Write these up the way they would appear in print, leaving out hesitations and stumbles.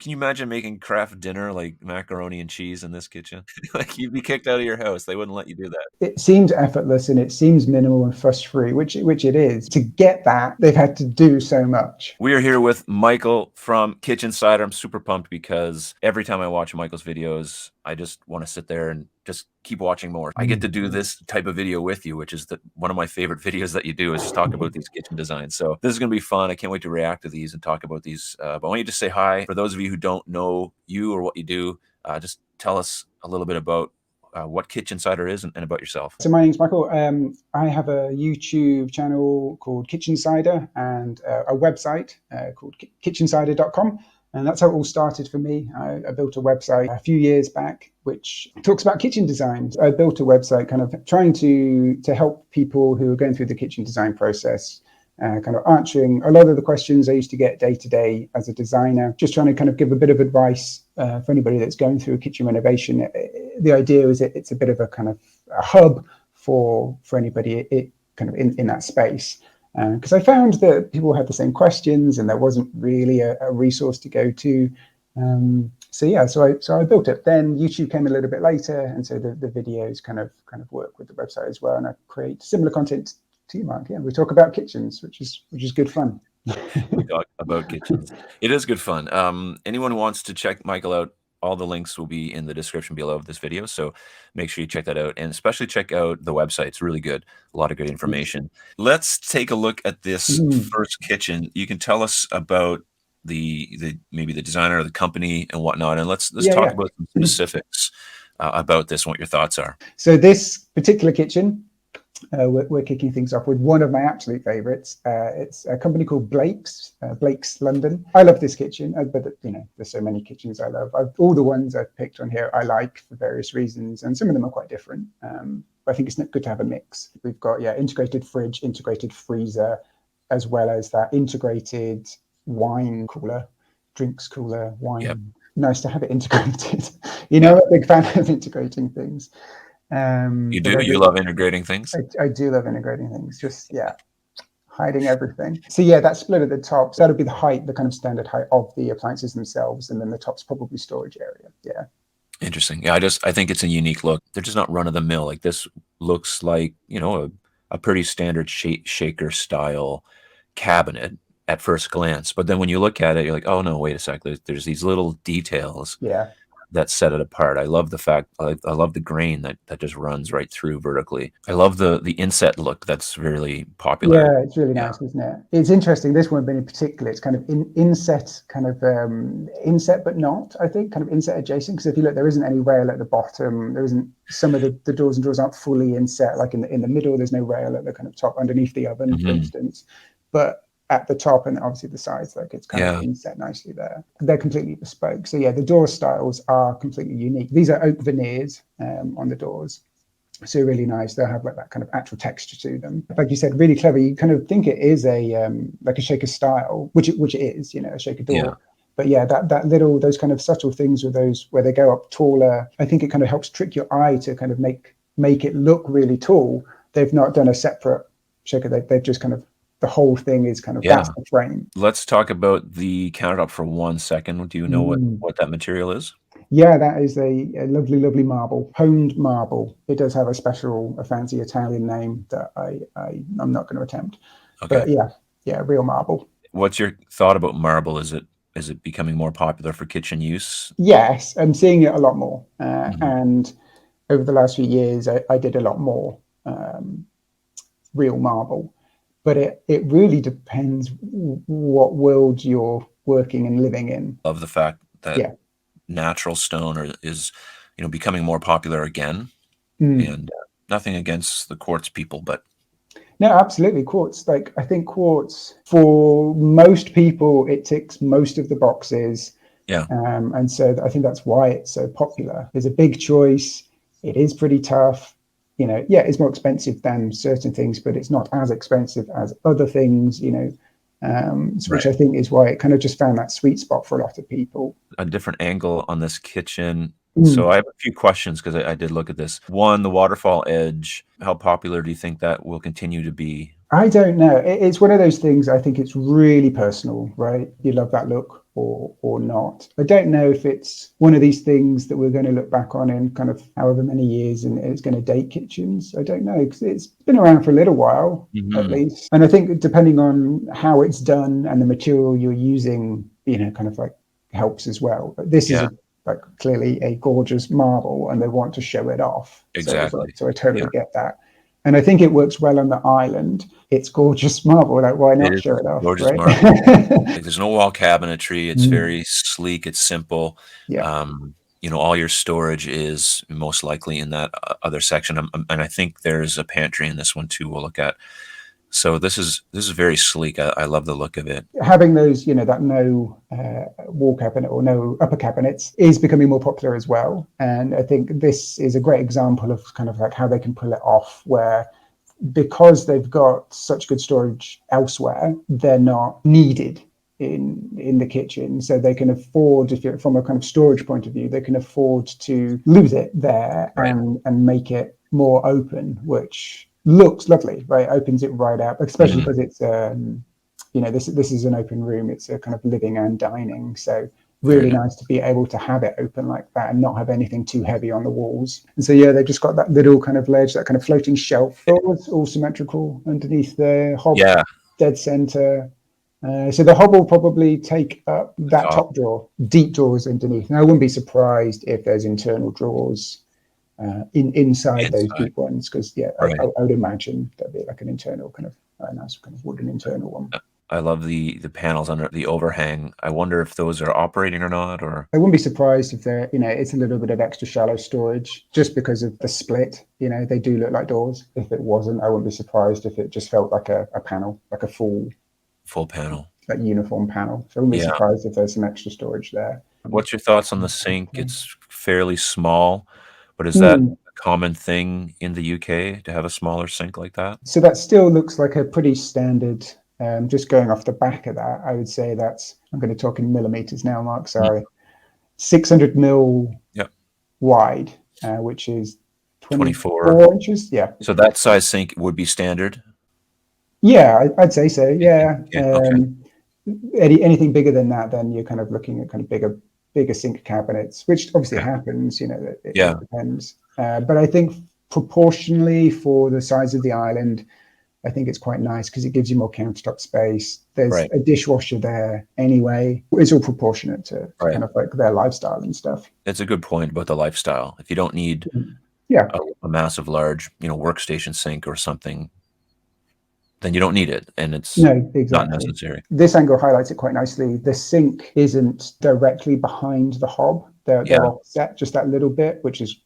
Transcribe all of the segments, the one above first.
Can you imagine making craft dinner like macaroni and cheese in this kitchen? Like you'd be kicked out of your house. They wouldn't let you do that. It seems effortless and it seems minimal and fuss free, which it is. To get that, they've had to do so much. We are here with Michael from Kitchensider. I'm super pumped because every time I watch Michael's videos, I just want to sit there and just keep watching more. I get to do this type of video with you, which is one of my favorite videos that you do is just talk about these kitchen designs. So this is going to be fun. I can't wait to react to these and talk about these. But I want you to say hi. For those of you who don't know you or what you do, just tell us a little bit about what Kitchensider is and about yourself. So my name's Michael. I have a YouTube channel called Kitchensider and a website called kitchensider.com. And that's how it all started for me. I built a website a few years back, which talks about kitchen design. I built a website kind of trying to help people who are going through the kitchen design process, kind of answering a lot of the questions I used to get day to day as a designer, just trying to kind of give a bit of advice for anybody that's going through a kitchen renovation. The idea is it's a bit of a kind of a hub for anybody kind of in that space. Because I found that people had the same questions and there wasn't really a resource to go to. So I built it. Then YouTube came a little bit later, and so the videos kind of work with the website as well. And I create similar content to you, Mark. Yeah, we talk about kitchens, which is good fun. We talk about kitchens. It is good fun. Anyone who wants to check Michael out, all the links will be in the description below of this video. So make sure you check that out and especially check out the website. It's really good. A lot of good information. Let's take a look at this first kitchen. You can tell us about the maybe the designer or the company and whatnot. And let's talk about some specifics about this and what your thoughts are. So this particular kitchen, we're kicking things off with one of my absolute favorites. It's a company called Blake's London. I love this kitchen, but there's so many kitchens I love. All the ones I've picked on here I like for various reasons, and some of them are quite different. But I think it's good to have a mix. We've got integrated fridge, integrated freezer, as well as that integrated wine cooler, drinks cooler, wine. Yep. Nice to have it integrated. I'm a big fan of integrating things. You do? You love integrating things? I do love integrating things. Just, hiding everything. So that split at the top, so that'll be the height, the kind of standard height of the appliances themselves. And then the top's probably storage area. Yeah. Interesting. Yeah, I think it's a unique look. They're just not run of the mill. Like this looks like, a pretty standard shaker style cabinet at first glance. But then when you look at it, you're like, oh no, wait a sec. There's these little details. Yeah. That set it apart. I love the fact, I love the grain that just runs right through vertically. I love the inset look that's really popular. Yeah, it's really nice, isn't it? It's interesting. This one in particular, it's kind of inset, inset, but not, I think, kind of inset adjacent. Because if you look, there isn't any rail at the bottom. There isn't, some of the doors and drawers aren't fully inset, like in the middle, there's no rail at the kind of top underneath the oven, for instance. But at the top and obviously the sides, like it's kind of inset nicely there. They're completely bespoke. So the door styles are completely unique. These are oak veneers on the doors. So really nice. They'll have like that kind of actual texture to them. Like you said, really clever. You kind of think it is like a shaker style, which it is, a shaker door. Yeah. But that little, those kind of subtle things with those where they go up taller, I think it kind of helps trick your eye to kind of make it look really tall. They've not done a separate shaker. They've just kind of, the whole thing is kind of that's the frame. Let's talk about the countertop for 1 second. Do you know what that material is? Yeah, that is a lovely, lovely marble, honed marble. It does have a fancy Italian name that I'm not going to attempt. Okay. But real marble. What's your thought about marble? Is it becoming more popular for kitchen use? Yes, I'm seeing it a lot more. And over the last few years, I did a lot more real marble. But it really depends what world you're working and living in. Love the fact that natural stone is becoming more popular again. And nothing against the quartz people, but no, absolutely, quartz. Like I think quartz for most people it ticks most of the boxes. Yeah. And so I think that's why it's so popular. There's a big choice. It is pretty tough. It's more expensive than certain things, but it's not as expensive as other things, which I think is why it kind of just found that sweet spot for a lot of people. A different angle on this kitchen. So I have a few questions because I did look at this. One, the waterfall edge. How popular do you think that will continue to be? I don't know. It's one of those things. I think it's really personal, right? You love that look. or not. I don't know if it's one of these things that we're going to look back on in kind of however many years and it's going to date kitchens. I don't know, because it's been around for a little while at least. And I think depending on how it's done and the material you're using, kind of like helps as well. But this is like clearly a gorgeous marble and they want to show it off. Exactly. So I totally get that. And I think it works well on the island. It's gorgeous marble. Like, why not show it off? Gorgeous right? marble. Like, there's no wall cabinetry. It's very sleek. It's simple. Yeah. All your storage is most likely in that other section. And I think there's a pantry in this one too. We'll look at. So this is very sleek. I love the look of it. Having those, that no wall cabinet or no upper cabinets is becoming more popular as well. And I think this is a great example of kind of like how they can pull it off, where because they've got such good storage elsewhere, they're not needed in the kitchen. So they can afford, if you're from a kind of storage point of view, they can afford to lose it there and make it more open, which looks lovely, right? Opens it right up, especially because it's this is an open room. It's a kind of living and dining, so really nice to be able to have it open like that and not have anything too heavy on the walls. And so they've just got that little kind of ledge, that kind of floating shelf, all symmetrical underneath the hob, dead center. So the hob will probably take up that top drawer, deep drawers underneath. And I wouldn't be surprised if there's internal drawers inside those deep ones, because I would imagine there'd be like an internal kind of nice kind of wooden internal one. I love the panels under the overhang. I wonder if those are operating or not, or I wouldn't be surprised if they're, it's a little bit of extra shallow storage just because of the split. They do look like doors. If it wasn't, I wouldn't be surprised if it just felt like a panel, like a full panel, like uniform panel. So I wouldn't be surprised if there's some extra storage there. What's your thoughts on the sink? It's fairly small, but is that a common thing in the UK to have a smaller sink like that? So that still looks like a pretty standard. Just going off the back of that, I would say I'm going to talk in millimeters now, Mark, sorry. 600 mil wide, which is 24 inches. Yeah. So that size sink would be standard? Yeah, I'd say so. Yeah. Anything bigger than that, then you're kind of looking at kind of bigger sink cabinets, which obviously happens, it depends. But I think proportionally for the size of the island, I think it's quite nice because it gives you more countertop space. There's a dishwasher there anyway. It's all proportionate to kind of like their lifestyle and stuff. It's a good point about the lifestyle. If you don't need a massive, large, workstation sink or something, then you don't need it, and it's not necessary. This angle highlights it quite nicely. The sink isn't directly behind the hob. They're offset just that little bit, which is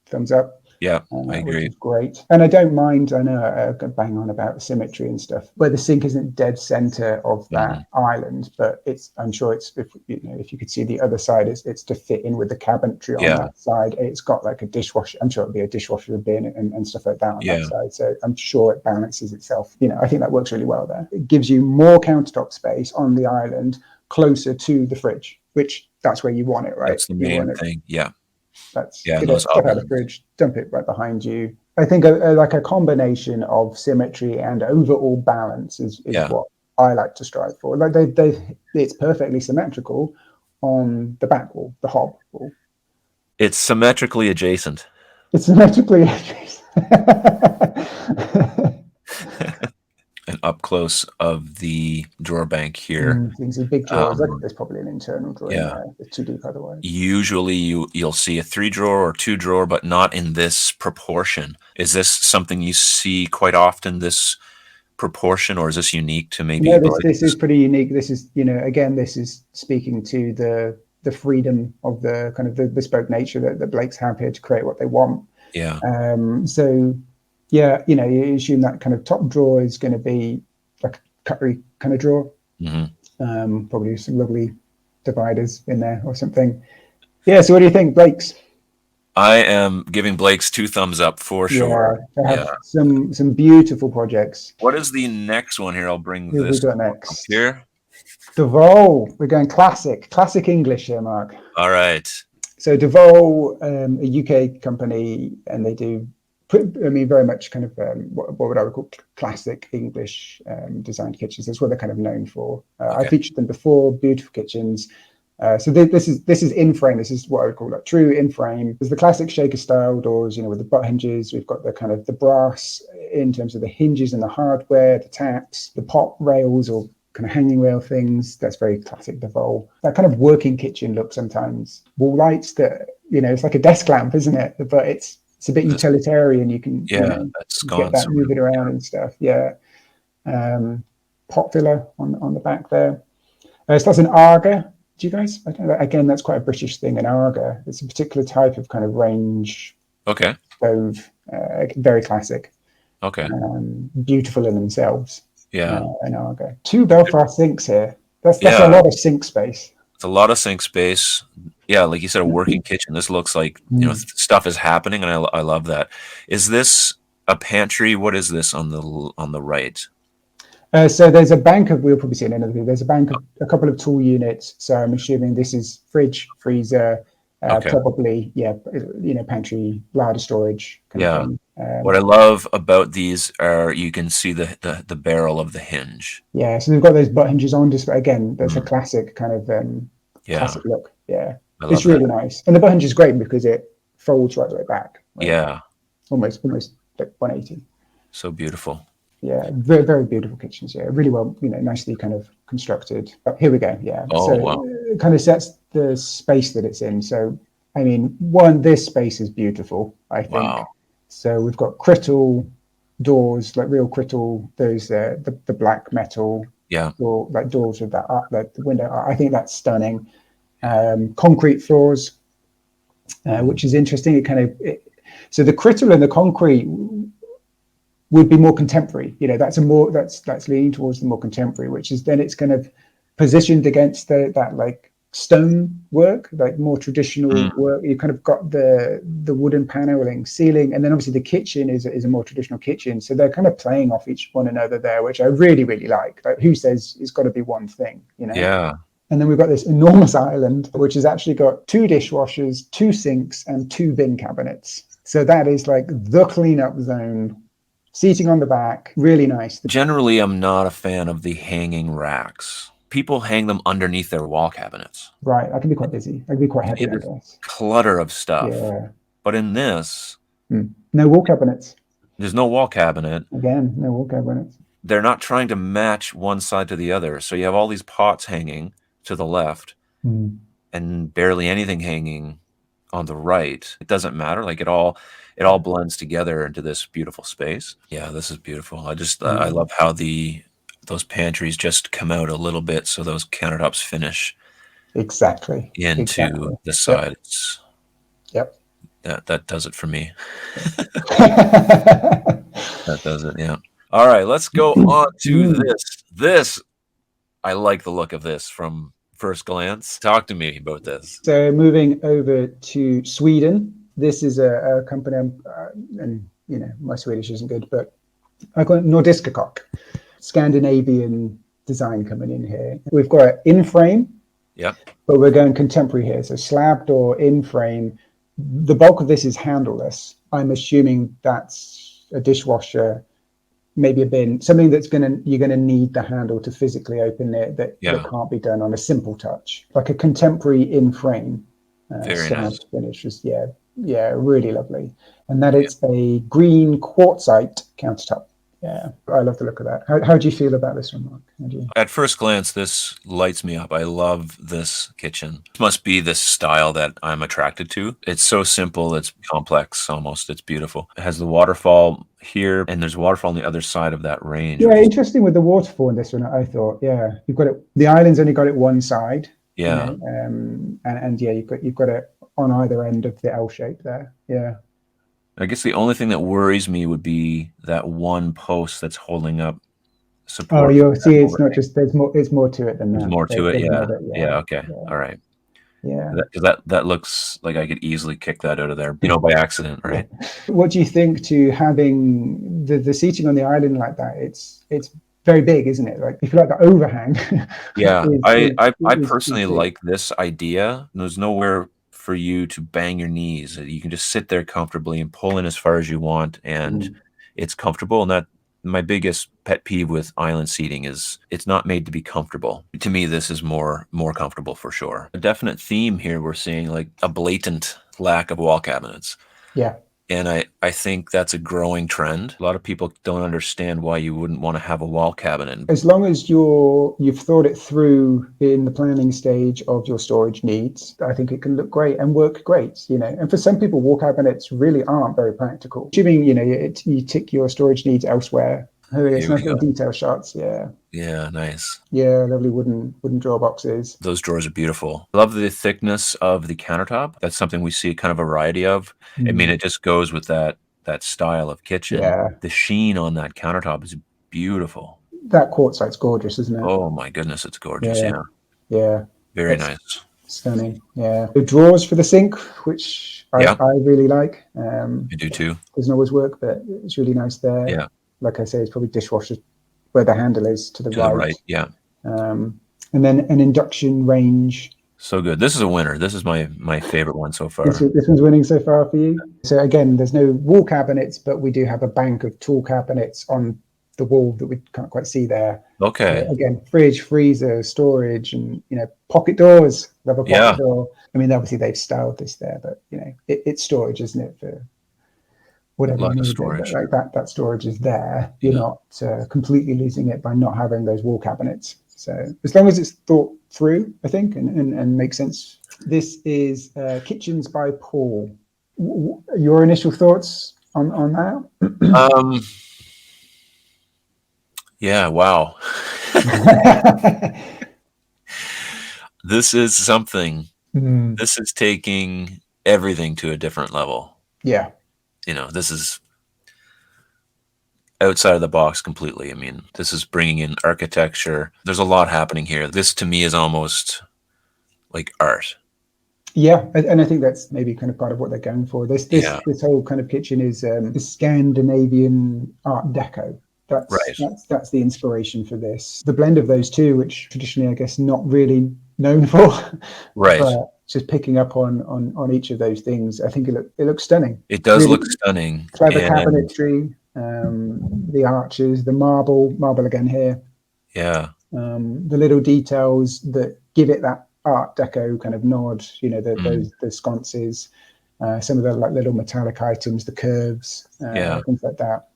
thumbs up. Yeah, I agree. Which is great. And I don't mind, I know I bang on about symmetry and stuff, where the sink isn't dead center of that island, but I'm sure it's, if you could see the other side, it's to fit in with the cabinetry on that side. It's got like a dishwasher. I'm sure it'll be a dishwasher bin and stuff like that on that side. So I'm sure it balances itself. I think that works really well there. It gives you more countertop space on the island closer to the fridge, which that's where you want it, right? That's the main thing. Yeah. That's get it out of the fridge, dump it right behind you. I think like a combination of symmetry and overall balance is what I like to strive for. Like it's perfectly symmetrical on the back wall, the hob wall. It's symmetrically adjacent. And up close of the drawer bank here. These are big drawers. There's probably an internal drawer in there. It's too deep otherwise. Usually you'll see a 3-drawer or 2-drawer, but not in this proportion. Is this something you see quite often, this proportion, or is this unique to maybe? No, this is pretty unique. This is, again, this is speaking to the freedom of the kind of the bespoke nature that the Blakes have here to create what they want. Yeah. So you assume that kind of top drawer is going to be like a cutlery kind of drawer. Probably some lovely dividers in there or something. Yeah. So what do you think, Blake's? I am giving Blake's 2 thumbs up for sure. They have some beautiful projects. What is the next one here? I'll bring this next here. Devol. We're going classic English here, Mark. All right. So Devol, a UK company, and they do I mean, very much kind of what would I would call classic English designed kitchens. That's what they're kind of known for. I Okay. featured them before, beautiful kitchens. So this is in frame. This is what I would call like true in frame. There's the classic shaker style doors, with the butt hinges. We've got the kind of the brass in terms of the hinges and the hardware, the taps, the pot rails or kind of hanging rail things. That's very classic Devol. That kind of working kitchen look sometimes. Wall lights that it's like a desk lamp, isn't it? But it's a bit utilitarian. You can That's you gone get that so moving around and stuff. Yeah. Pot filler on the back there. So that's an Arga. Do you guys? I don't know. Again, that's quite a British thing. An Arga. It's a particular type of kind of range stove. Very classic. Okay. Beautiful in themselves. Yeah. An Arga. 2 Belfast sinks here. That's a lot of sink space. It's a lot of sink space. Yeah, like you said, a working kitchen. This looks like stuff is happening, and I love that. Is this a pantry? What is this on the right? So there's a bank of, we'll probably see in another video, there's a bank of a couple of tool units. So I'm assuming this is fridge, freezer, probably, pantry, larder storage kind of thing. What I love about these are you can see the barrel of the hinge. Yeah, so they've got those butt hinges on display. Again, that's a classic kind of classic look. Yeah, it's really nice. And the butt hinge is great because it folds right the way back. Right? Yeah. Almost like 180. So beautiful. Yeah, very, very beautiful kitchens. Yeah, really well, nicely kind of constructed. Here we go. Yeah. Oh, so wow. it kind of sets the space that it's in. So, I mean, this space is beautiful, I think. Wow. So we've got crittle doors, like real crittle. There's the black metal. Yeah. Door, like doors with that art, like the window art. I think that's stunning. Concrete floors, which is interesting. So the crittle and the concrete would be more contemporary. That's leaning towards the more contemporary, which is then it's kind of positioned against that like stone work, like more traditional work. You kind of got the wooden paneling ceiling, and then obviously the kitchen is a more traditional kitchen. So they're kind of playing off each one another there, which I really, really like. Like, who says it's got to be one thing, Yeah. And then we've got this enormous island, which has actually got 2 dishwashers, 2 sinks, and 2 bin cabinets. So that is like the cleanup zone. Seating on the back, really nice. Generally, I'm not a fan of the hanging racks. People hang them underneath their wall cabinets. Right, that can be quite busy. That can be quite heavy, I guess. Clutter of stuff. Yeah. But in this, no wall cabinets. There's no wall cabinet. Again, no wall cabinets. They're not trying to match one side to the other. So you have all these pots hanging to the left and barely anything hanging on the right. It doesn't matter. Like it all blends together into this beautiful space. Yeah, this is beautiful. I love how those pantries just come out a little bit so those countertops finish into the sides. Yep. That does it for me. That does it, yeah. All right, let's go on to this. This, I like the look of this from first glance. Talk to me about this. So moving over to Sweden. This is a company, and my Swedish isn't good, but I call it Nordiska Kock, Scandinavian design coming in here. We've got it in frame, but we're going contemporary here. So slab door in frame. The bulk of this is handleless. I'm assuming that's a dishwasher, maybe a bin, something that's you're gonna need the handle to physically open it that can't be done on a simple touch, like a contemporary in frame. Very nice finish. Just really lovely. And that it's a green quartzite countertop. Yeah, I love the look of that. How do you feel about this one, Mark? At first glance, this lights me up. I love this kitchen. It must be this style that I'm attracted to. It's so simple. It's complex almost. It's beautiful. It has the waterfall here, and there's a waterfall on the other side of that range. Yeah, interesting with the waterfall in this one, I thought. Yeah, you've got it. The island's only got it one side. Yeah. You've got it on either end of the L shape there. Yeah. I guess the only thing that worries me would be that one post that's holding up support. Oh, you'll see, it's not just there's more to it than that. There's more to it, yeah. Okay, all right. Yeah, because that looks like I could easily kick that out of there, by accident, right? What do you think to having the seating on the island like that? It's very big, isn't it? Like if you like the overhang. Yeah, I personally like this idea. There's nowhere for you to bang your knees. You can just sit there comfortably and pull in as far as you want, and it's comfortable. And that my biggest pet peeve with island seating is it's not made to be comfortable. To me, this is more comfortable for sure. A definite theme here we're seeing, like a blatant lack of wall cabinets. Yeah. And I think that's a growing trend. A lot of people don't understand why you wouldn't want to have a wall cabinet. As long as you've thought it through in the planning stage of your storage needs, I think it can look great and work great, you know. And for some people, wall cabinets really aren't very practical. Assuming, you know, you tick your storage needs elsewhere. Oh, it's nice little detail shots. Yeah. Yeah, nice. Yeah, lovely wooden drawer boxes. Those drawers are beautiful. I love the thickness of the countertop. That's something we see kind of a variety of. I mean, it just goes with that style of kitchen. Yeah. The sheen on that countertop is beautiful. That quartzite's gorgeous, isn't it? Oh my goodness, it's gorgeous. Yeah. Yeah. Very nice. Stunning. Yeah. The drawers for the sink, which I really like. I do too. Doesn't always work, but it's really nice there. Yeah. Like I say, it's probably dishwasher where the handle is to the right. Yeah. And then an induction range. So good. This is a winner. This is my favorite one so far. This one's winning so far for you. So again, there's no wall cabinets, but we do have a bank of tool cabinets on the wall that we can't quite see there. Okay. Again, fridge, freezer, storage, and, you know, pocket doors. Love a pocket door. I mean, obviously they've styled this there, but, you know, it's storage, isn't it, for whatever you need. Storage. Like that storage is there. You're not completely losing it by not having those wall cabinets. So as long as it's thought through, I think, and makes sense. This is Kitchens by Paul. Your initial thoughts on that? Yeah, wow. This is something. This is taking everything to a different level. Yeah. You know, this is outside of the box completely. I mean, this is bringing in architecture. There's a lot happening here. This to me is almost like art. Yeah, and I think that's maybe kind of part of what they're going for. This whole kind of kitchen is Scandinavian Art Deco. That's the inspiration for this. The blend of those two, which traditionally, I guess, not really known for, but just picking up on each of those things, I think it looks stunning. It does really look stunning. Clever cabinetry, the arches, the marble again here. Yeah. The little details that give it that Art Deco kind of nod. You know, the sconces, some of the like little metallic items, the curves, things like that.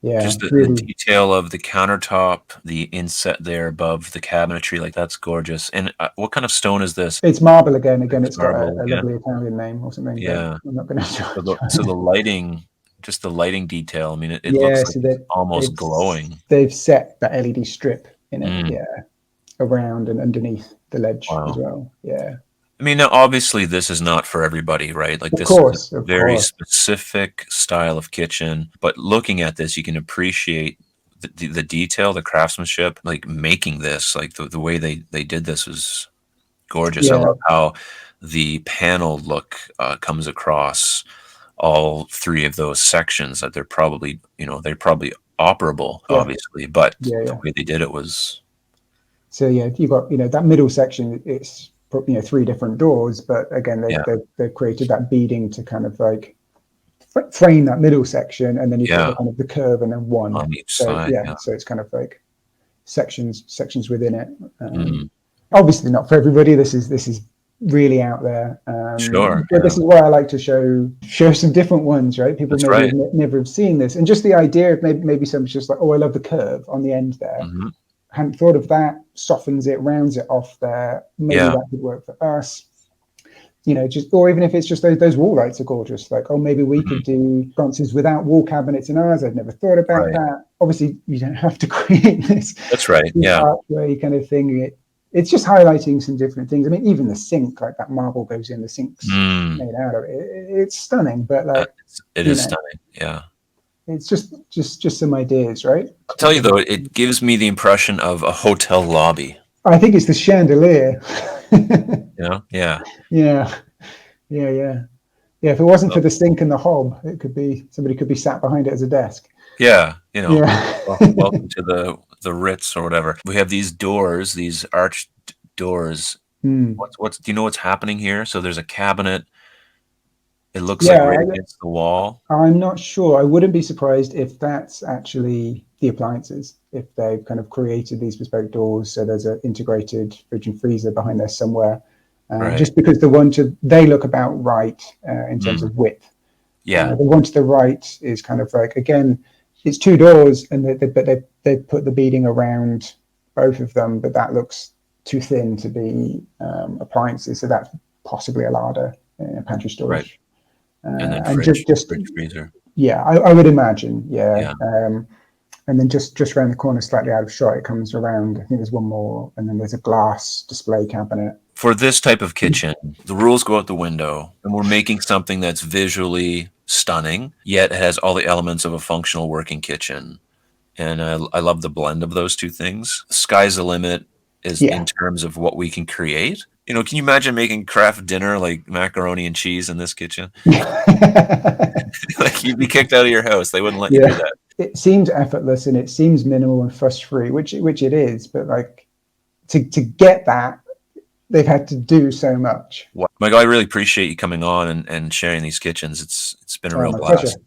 Yeah, just the detail of the countertop, the inset there above the cabinetry, like that's gorgeous. And what kind of stone is this? It's marble again. It's got a lovely Italian name or something. Yeah, I'm not going to show. So the lighting, just the lighting detail. I mean, it looks like it's almost glowing. They've set that LED strip in it, around and underneath the ledge as well. Yeah. I mean, now obviously this is not for everybody, right? Like this is a very specific style of kitchen. But looking at this, you can appreciate the detail, the craftsmanship. Like making this, like the way they did this was gorgeous. Yeah. I love how the panel look comes across all three of those sections. That they're probably operable, obviously, but the way they did it was. So you got that middle section. It's three different doors, but again they've created that beading to kind of like frame that middle section, and then you've got kind of the curve and then one on each side. So it's kind of like sections within it. Obviously not for everybody. This is really out there. But this is why I like to show some different ones, right? People never have seen this, and just the idea of maybe someone's just like, oh, I love the curve on the end there. Hadn't thought of that, softens it, rounds it off there. Maybe that could work for us. Or even if it's just those wall lights are gorgeous. Like, oh, maybe we could do sconces without wall cabinets in ours. I'd never thought about that. Obviously, you don't have to create this. That's right. Archway kind of thing. It's just highlighting some different things. I mean, even the sink, like that marble goes in, the sink's made out of it. It's stunning, but like it is stunning. Yeah. It's just some ideas, right? I'll tell you though, it gives me the impression of a hotel lobby. I think it's the chandelier. Yeah. If it wasn't for the sink and the hob, it could be somebody could be sat behind it as a desk. Welcome to the Ritz or whatever. We have these doors, these arched doors Mm. What's do you know what's happening here? So there's a cabinet. It looks like Yeah, right against the wall. I'm not sure. I wouldn't be surprised if that's actually the appliances, if they've kind of created these bespoke doors. So there's an integrated fridge and freezer behind there somewhere. Right. Just because they look about right in terms Mm. of width. Yeah. The one to the right is kind of like, again, it's two doors, and they put the beading around both of them, but that looks too thin to be appliances. So that's possibly a larder, pantry Right. storage. And then And just fridge freezer. yeah, I would imagine, yeah. Yeah. And then just around the corner, slightly out of shot, it comes around. I think there's one more, and then there's a glass display cabinet. For this type of kitchen, the rules go out the window, and we're making something that's visually stunning, yet has all the elements of a functional working kitchen. And I love the blend of those two things. Sky's the limit is in Yeah. terms of what we can create. You know, can you imagine making craft dinner like macaroni and cheese in this kitchen? Like you'd be kicked out of your house. They wouldn't let you do Yeah. that. It seems effortless and it seems minimal and fuss free, which it is, but like to get that, they've had to do so much. Michael, I really appreciate you coming on and sharing these kitchens. It's been a real My pleasure. blast.